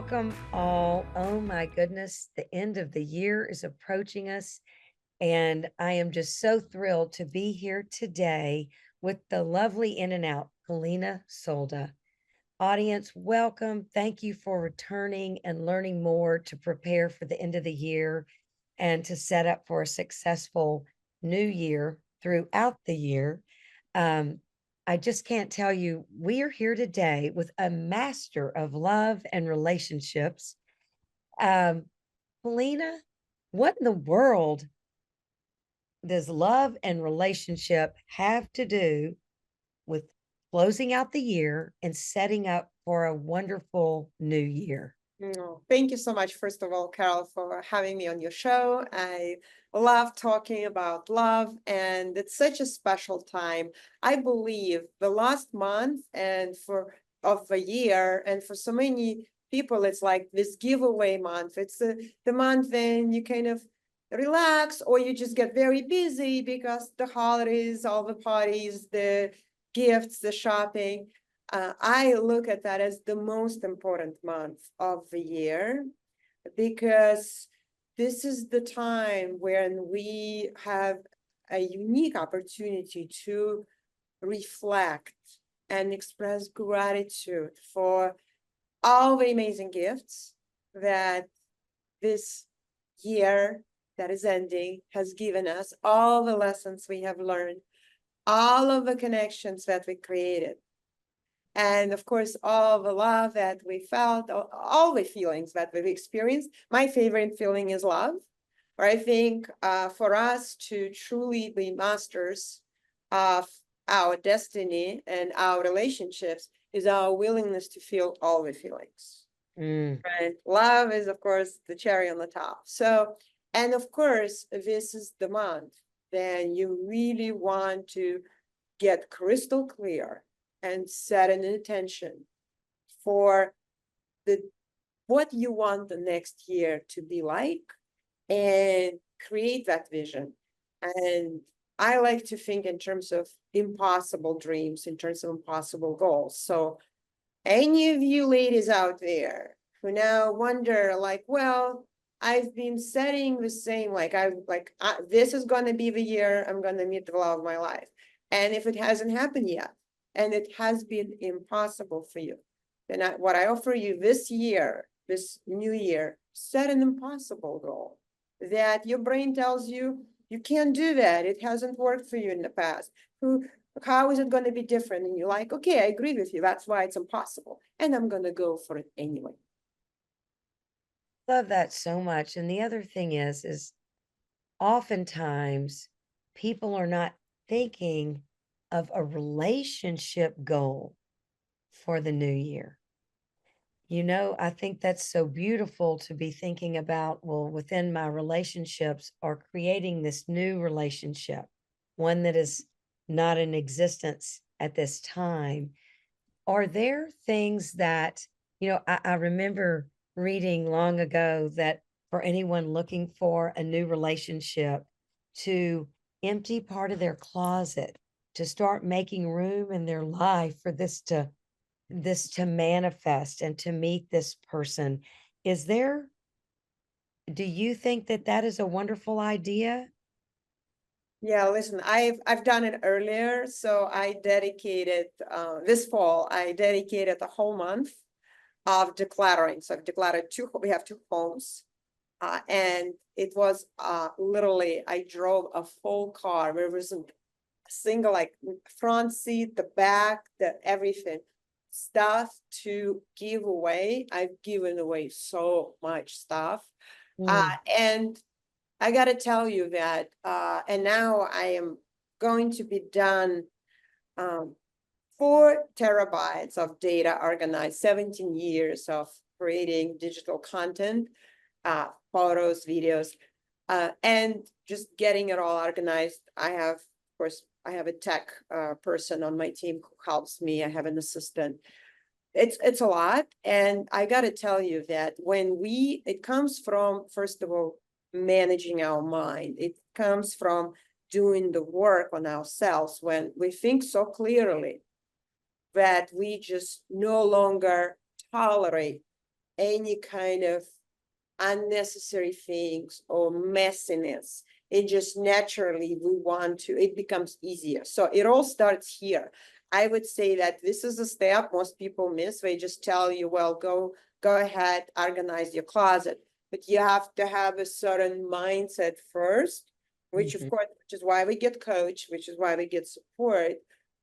Welcome all. Oh my goodness, the end of the year is approaching us, and I am just so thrilled to be here today with the lovely In and Out, Polina Solda. Audience, welcome. Thank you for returning and learning more to prepare for the end of the year and to set up for a successful new year throughout the year. Um, I just can't tell you, we are here today with a master of love and relationships. Um, Polina, what in the world does love and relationship have to do with closing out the year and setting up for a wonderful new year? No, thank you so much, first of all, Carol, for having me on your show. I love talking about love, and it's such a special time. I believe the last month and for of the year, and for so many people, it's like this giveaway month. It's the month when you kind of relax, or you just get very busy because the holidays, all the parties, the gifts, the shopping. I look at that as the most important month of the year because this is the time when we have a unique opportunity to reflect and express gratitude for all the amazing gifts that this year that is ending has given us, all the lessons we have learned, all of the connections that we created. And of course, all the love that we felt, all the feelings that we've experienced. My favorite feeling is love. Or I think for us to truly be masters of our destiny and our relationships is our willingness to feel all the feelings. Mm. Right? Love is, of course, the cherry on the top. So, and of course, this is the month then you really want to get crystal clear and set an intention for the what you want the next year to be like and create that vision. And I like to think in terms of impossible dreams, in terms of impossible goals. So any of you ladies out there who now wonder, like, well, I've been setting the same, this is going to be the year I'm going to meet the love of my life. And if it hasn't happened yet, and it has been impossible for you, then what I offer you this year, this new year, set an impossible goal that your brain tells you you can't do that. It hasn't worked for you in the past. How is it going to be different? And you're like, okay, I agree with you. That's why it's impossible. And I'm going to go for it anyway. Love that so much. And the other thing is oftentimes people are not thinking of a relationship goal for the new year. I think that's so beautiful to be thinking about, well, within my relationships or creating this new relationship, one that is not in existence at this time. Are there things that, I remember reading long ago that for anyone looking for a new relationship to empty part of their closet, to start making room in their life for this to manifest and to meet this person. Is there Do you think that that is a wonderful idea? Yeah, listen, I've done it earlier. So I dedicated this fall, I dedicated a whole month of decluttering. So I've decluttered we have two homes. And it was literally, I drove a full car. There wasn't a single like front seat, the back, the everything. Stuff to give away. I've given away so much stuff. Mm. And I gotta tell you that, and now I am going to be done 4 terabytes of data organized, 17 years of creating digital content, photos, videos, and just getting it all organized. Of course, I have a tech person on my team who helps me. I have an assistant. It's a lot, and I got to tell you that it comes from, first of all, managing our mind. It comes from doing the work on ourselves when we think so clearly that we just no longer tolerate any kind of unnecessary things or messiness. It just naturally we want to, it becomes easier. So it all starts here. I would say that this is a step most people miss. They just tell you, well, go ahead, organize your closet. But you have to have a certain mindset first, which of Mhm, course, which is why we get coach, which is why we get support,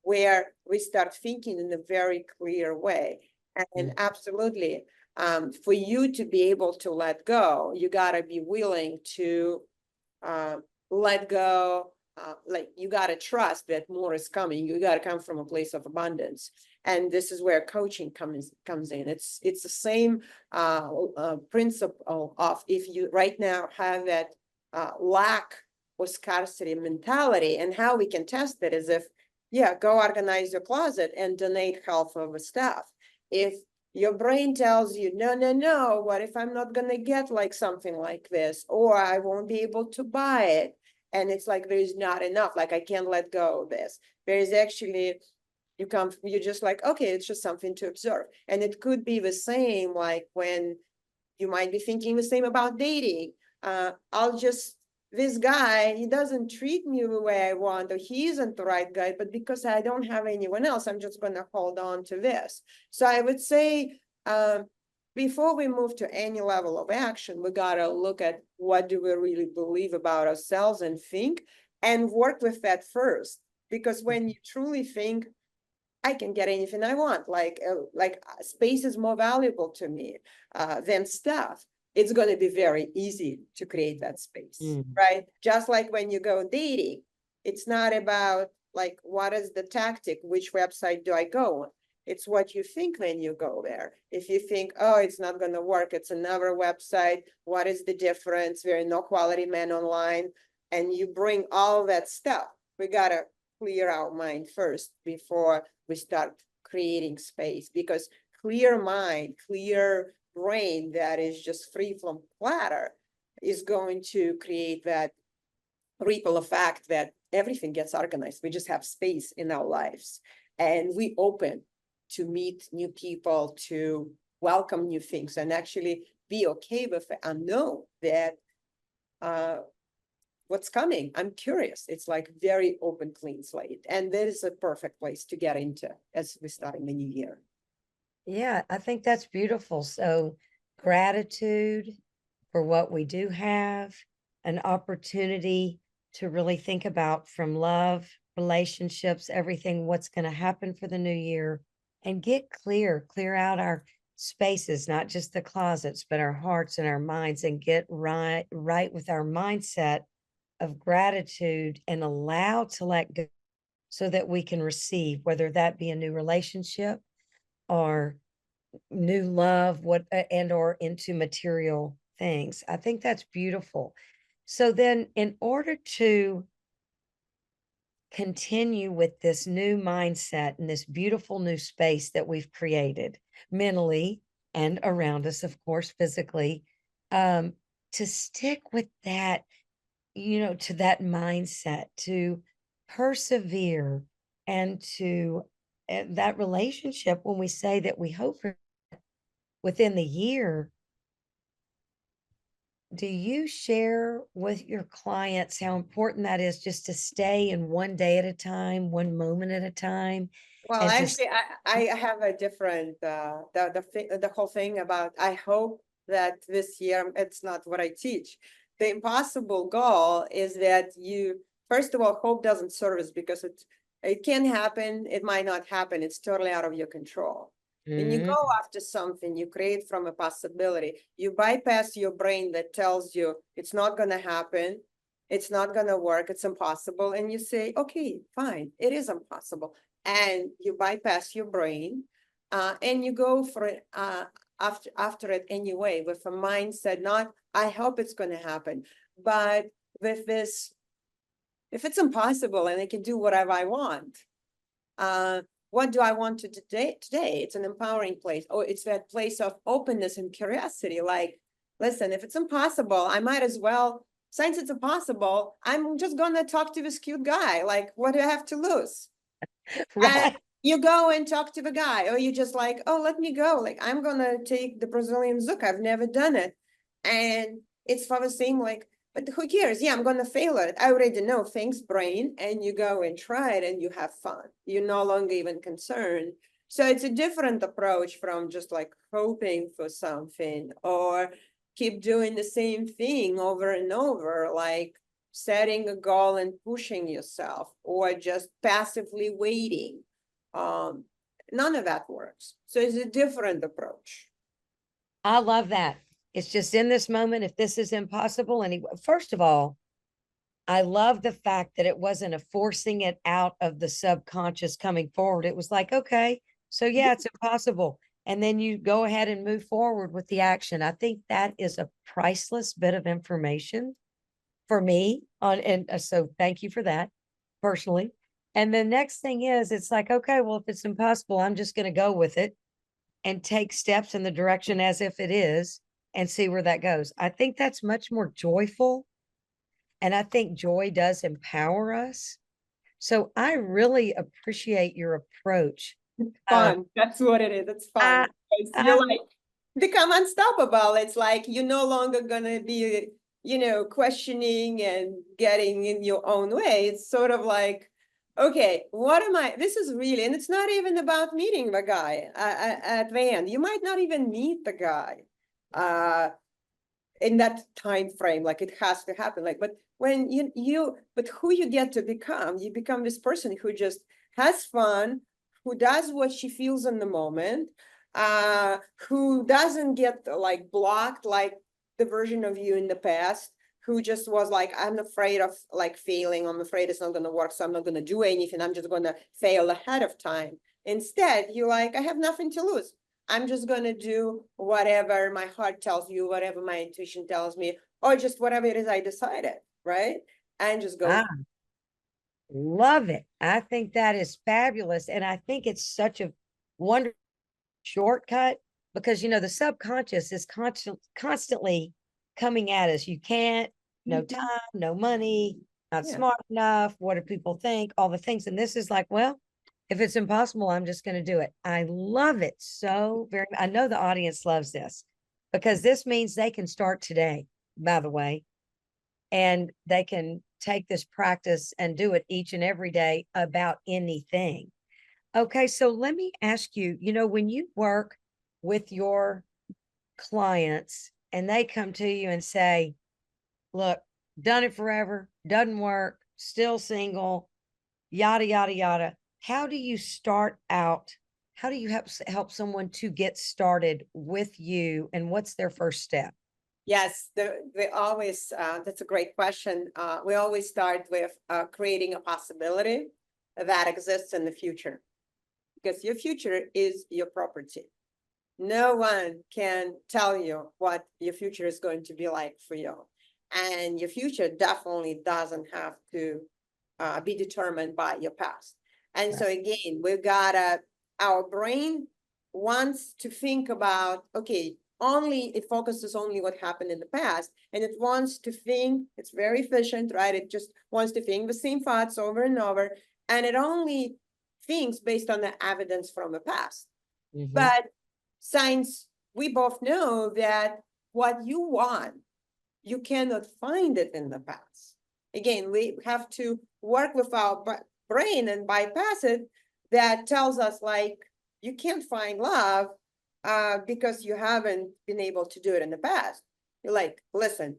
where we start thinking in a very clear way. And mhm, absolutely, for you to be able to let go, you gotta be willing to uh, let go. Like you gotta trust that more is coming. You gotta come from a place of abundance, and this is where coaching comes in. It's the same principle of if you right now have that lack or scarcity mentality, and how we can test it is if yeah, go organize your closet and donate half of the stuff. If your brain tells you, no, no, no, what if I'm not gonna get like something like this, or I won't be able to buy it? And it's like, there's not enough, like I can't let go of this. There is actually, you're just like, okay, it's just something to observe. And it could be the same, like when you might be thinking the same about dating. I'll just, this guy, he doesn't treat me the way I want, or he isn't the right guy, but because I don't have anyone else, I'm just going to hold on to this. So I would say, before we move to any level of action, we got to look at what do we really believe about ourselves and think, and work with that first. Because when you truly think, I can get anything I want. Like space is more valuable to me than stuff. It's going to be very easy to create that space, mhm. right? Just like when you go dating, it's not about like what is the tactic, which website do I go on? It's what you think when you go there. If you think, oh, it's not going to work, it's another website. What is the difference? There are no quality men online, and you bring all that stuff. We gotta clear our mind first before we start creating space, because clear mind, clear brain that is just free from clutter is going to create that ripple effect that everything gets organized. We just have space in our lives, and we open to meet new people, to welcome new things, and actually be okay with the unknown that what's coming. I'm curious. It's like very open, clean slate. And that is a perfect place to get into as we start in the new year. Yeah, I think that's beautiful. So, gratitude for what we do have, an opportunity to really think about from love, relationships, everything, what's going to happen for the new year, and get clear, clear out our spaces, not just the closets, but our hearts and our minds, and get right with our mindset of gratitude and allow to let go so that we can receive, whether that be a new relationship or new love, and or into material things. I think that's beautiful. So then in order to continue with this new mindset and this beautiful new space that we've created mentally and around us, of course, physically, um, to stick with that, to that mindset, to persevere and to that relationship, when we say that we hope for within the year, do you share with your clients how important that is, just to stay in one day at a time, one moment at a time, Well, and actually, I have a different the whole thing about I hope that this year it's not what I teach. The impossible goal is that you first of all hope doesn't serve us because it can happen, it might not happen, it's totally out of your control. When you Mm, go after something, you create from a possibility. You bypass your brain that tells you it's not going to happen, it's not going to work, it's impossible, and you say, okay, fine, it is impossible, and you bypass your brain, and you go for it after it anyway with a mindset, not I hope it's going to happen, but with this, if it's impossible and I can do whatever I want, uh, what do I want to today? It's an empowering place. Oh, it's that place of openness and curiosity. Like, listen, if it's impossible, I might as well, since it's impossible, I'm just gonna talk to this cute guy. Like, what do I have to lose? And right. you go and talk to the guy, or you just like, oh, let me go. Like, I'm gonna take the Brazilian Zouk. I've never done it. And it's for the same, like, but who cares? Yeah, I'm gonna fail at it. I already know. Thanks, brain. And you go and try it and you have fun. You're no longer even concerned. So it's a different approach from just like hoping for something or keep doing the same thing over and over, like setting a goal and pushing yourself, or just passively waiting. None of that works. So it's a different approach. I love that. It's just in this moment, if this is impossible. And first of all, I love the fact that it wasn't a forcing it out of the subconscious coming forward. It was like, okay, so yeah, it's impossible. And then you go ahead and move forward with the action. I think that is a priceless bit of information for me on, and so thank you for that personally. And the next thing is, it's like, okay, well, if it's impossible, I'm just going to go with it and take steps in the direction as if it is and see where that goes. I think that's much more joyful. And I think joy does empower us. So I really appreciate your approach of Fun. That's what it is. It's fun. I, Because I, you're like become unstoppable. It's like you're no longer gonna be, questioning and getting in your own way. It's sort of like, okay, what am I? This is really, and it's not even about meeting the guy at the end. You might not even meet the guy. In that time frame, like it has to happen, like, but when but who you get to become, you become this person who just has fun, who does what she feels in the moment, who doesn't get like blocked like the version of you in the past who just was like, I'm afraid of like failing, I'm afraid it's not going to work, so I'm not going to do anything, I'm just going to fail ahead of time. Instead, you're like, I have nothing to lose, I'm just going to do whatever my heart tells you, whatever my intuition tells me, or just whatever it is I decided, right? And just go. I love it. I think that is fabulous. And I think it's such a wonderful shortcut because, the subconscious is constantly coming at us. You can't, no Mhm. time, no money, not Yeah. smart enough. What do people think? All the things. And this is like, well, if it's impossible, I'm just going to do it. I love it so very I know the audience loves this because this means they can start today, by the way, and they can take this practice and do it each and every day about anything. Okay, so let me ask you, when you work with your clients and they come to you and say, look, done it forever, doesn't work, still single, yada, yada, yada. How do you start out? How do you help someone to get started with you? And what's their first step? Yes, they always, that's a great question. We always start with creating a possibility that exists in the future, because your future is your property. No one can tell you what your future is going to be like for you. And your future definitely doesn't have to be determined by your past. And Right. so again, our brain wants to think about, okay, it focuses only what happened in the past. And it wants to think, it's very efficient, right? It just wants to think the same thoughts over and over. And it only thinks based on the evidence from the past. Mm-hmm. But science, we both know that what you want, you cannot find it in the past. Again, we have to work with our brain and bypass it. That tells us like, you can't find love because you haven't been able to do it in the past. You're like, listen,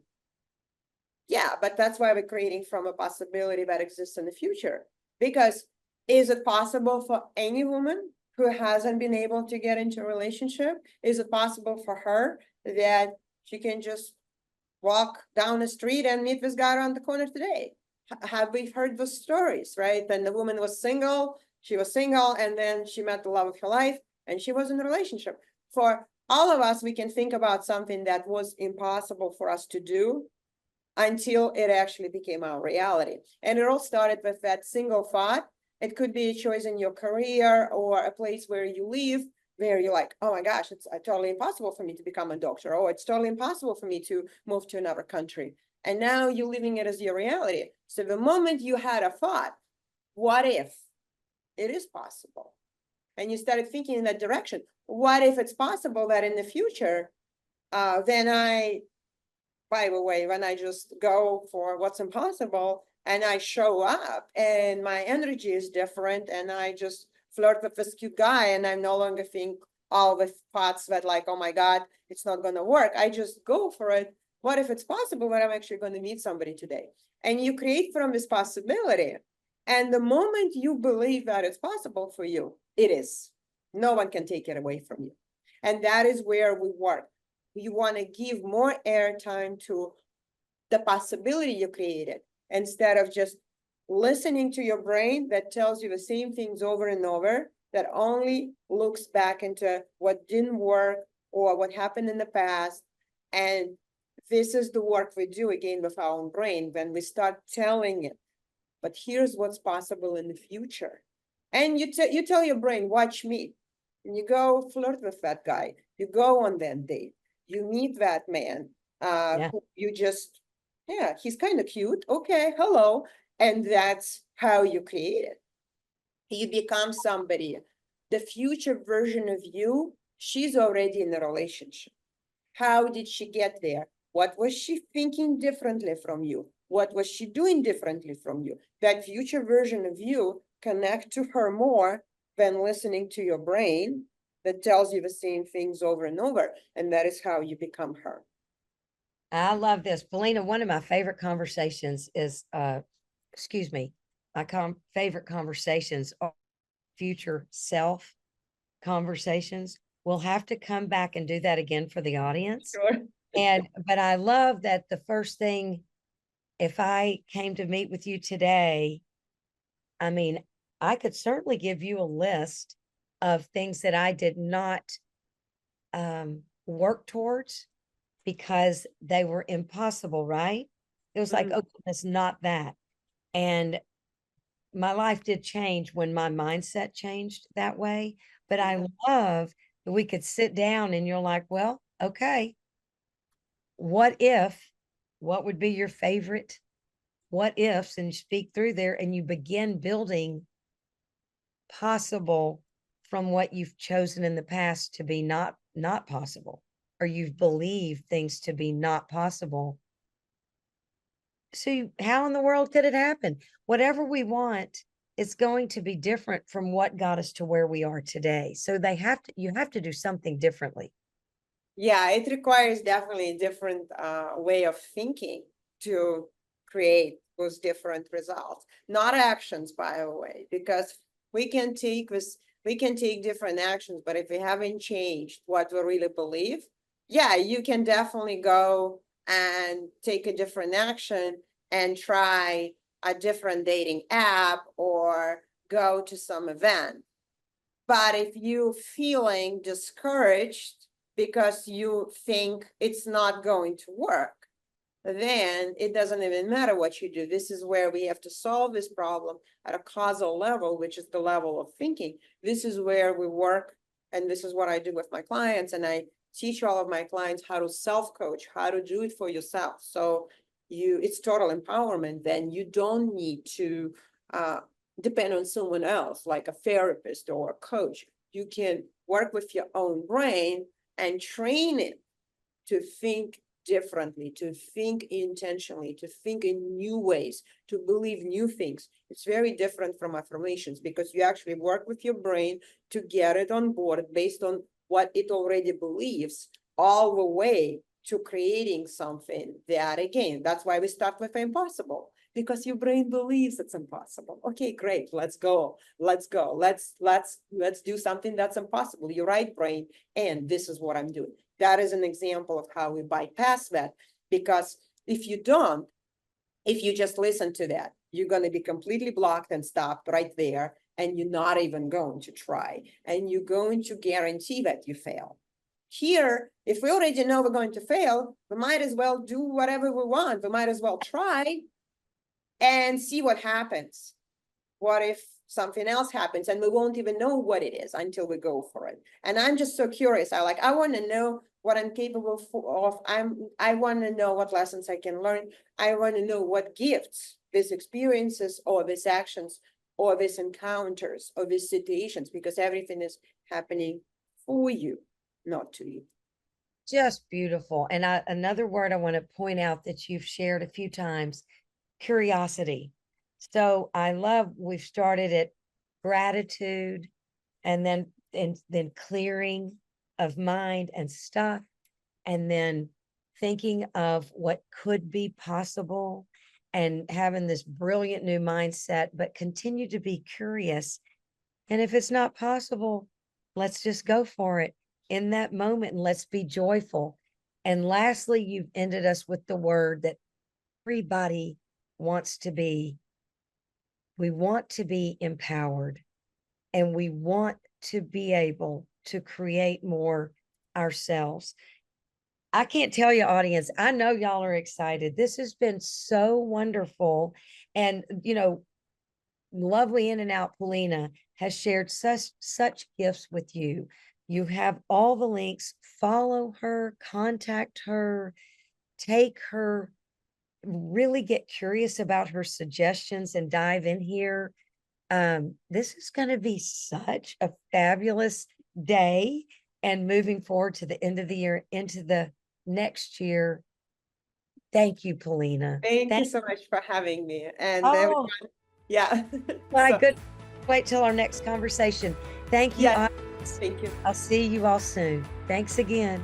yeah, but that's why we're creating from a possibility that exists in the future. Because is it possible for any woman who hasn't been able to get into a relationship? Is it possible for her that she can just walk down the street and meet this guy around the corner today? Have we heard those stories, right? Then the woman was single, and then she met the love of her life, and she was in a relationship. For all of us, we can think about something that was impossible for us to do until it actually became our reality. And it all started with that single thought. It could be a choice in your career or a place where you live, where you're like, oh my gosh, it's totally impossible for me to become a doctor. Oh, it's totally impossible for me to move to another country. And now you're living it as your reality. So the moment you had a thought, what if it is possible? and you started thinking in that direction. What if it's possible that in the future, then by the way, when I just go for what's impossible and I show up and my energy is different and I just flirt with this cute guy and I no longer think all the thoughts that like, oh my God, it's not going to work. I just go for it. What if it's possible that I'm actually going to meet somebody today? And you create from this possibility. And the moment you believe that it's possible for you, it is. No one can take it away from you. And that is where we work. You want to give more airtime to the possibility you created instead of just listening to your brain that tells you the same things over and over, that only looks back into what didn't work or what happened in the past. And this is the work we do again with our own brain when we start telling it, but here's what's possible in the future. And you tell your brain, watch me. And you go flirt with that guy. You go on that date. You meet that man. Yeah. Who you just, yeah, he's kind of cute. Okay, hello. And that's how you create it. You become somebody. The future version of you, she's already in a relationship. How did she get there? What was she thinking differently from you? What was she doing differently from you? That future version of you connect to her more than listening to your brain that tells you the same things over and over. And that is how you become her. I love this. Polina, one of my favorite conversations is excuse me, my favorite conversations are future self conversations. We'll have to come back and do that again for the audience. Sure. But I love that the first thing, if I came to meet with you today, I mean, I could certainly give you a list of things that I did not work towards because they were impossible, right? It was like, oh goodness, not that. And my life did change when my mindset changed that way. But I love that we could sit down and you're like, well, okay, what if, what would be your favorite what ifs? And you speak through there and you begin building possible from what you've chosen in the past to be not possible, or you've believed things to be not possible. So how in the world could it happen? Whatever we want, it's going to be different from what got us to where we are today. So you have to do something differently. Yeah, it requires definitely a different way of thinking to create those different results. Not actions, by the way, because we can take different actions, but if we haven't changed what we really believe, yeah, you can definitely go and take a different action and try a different dating app or go to some event. But if you feeling discouraged because you think it's not going to work, then it doesn't even matter what you do. This is where we have to solve this problem at a causal level, which is the level of thinking. This is where we work, and this is what I do with my clients, and I teach all of my clients how to self-coach, how to do it for yourself. So it's total empowerment. Then you don't need to depend on someone else, like a therapist or a coach. You can work with your own brain and train it to think differently, to think intentionally, to think in new ways, to believe new things. It's very different from affirmations because you actually work with your brain to get it on board based on what it already believes, all the way to creating something that, again, that's why we start with impossible, because your brain believes it's impossible. Okay, great, let's go. Let's do something that's impossible. You're right, brain, and this is what I'm doing. That is an example of how we bypass that, because if you don't, if you just listen to that, you're going to be completely blocked and stopped right there, and you're not even going to try, and you're going to guarantee that you fail. Here, if we already know we're going to fail, we might as well do whatever we want. We might as well try and see what happens. What if something else happens and we won't even know what it is until we go for it? And I'm just so curious. I want to know what I'm capable of. I want to know what lessons I can learn. I want to know what gifts these experiences or these actions or these encounters or these situations, because everything is happening for you, not to you. Just beautiful. And another word I want to point out that you've shared a few times, curiosity. So I love we've started at gratitude and then clearing of mind and stuff, and then thinking of what could be possible and having this brilliant new mindset, but continue to be curious. And if it's not possible, let's just go for it in that moment and let's be joyful. And lastly, you've ended us with the word that everybody wants to be. We want to be empowered and we want to be able to create more ourselves. I can't tell you, audience, I know y'all are excited. This has been so wonderful. And, lovely in and out Polina has shared such gifts with you. You have all the links. Follow her, contact her, take her, really get curious about her suggestions and dive in here. This is going to be such a fabulous day, and moving forward to the end of the year into the next year. Thank you, Polina. Thank you so much for having me. And Oh yeah. my So, goodness. Wait till our next conversation. Thank you. yeah, thank you. I'll see you all soon. Thanks again.